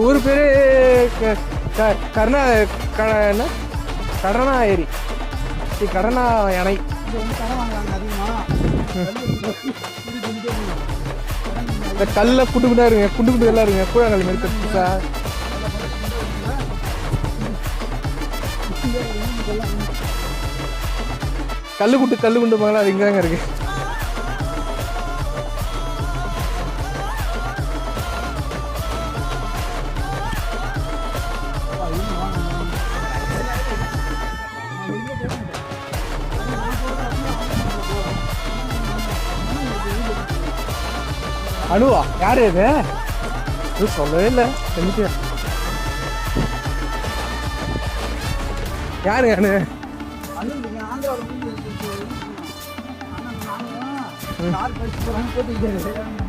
ஊர் பேரு கருணா என்ன கடனா ஏரி, கடனா யானை. இந்த கல்ல குண்டு குண்டா இருங்க, குண்டு குண்டு எல்லாம் இருங்க, கூழாங்கல் மாதிரி பெருசா. கல்லு குண்டு மகளா அது இங்கதாங்க இருக்கு. அனுவா யாரு இது சொல்லவே இல்லை. யாரு அனு? கார் பறிச்சு போறாங்க போட்டு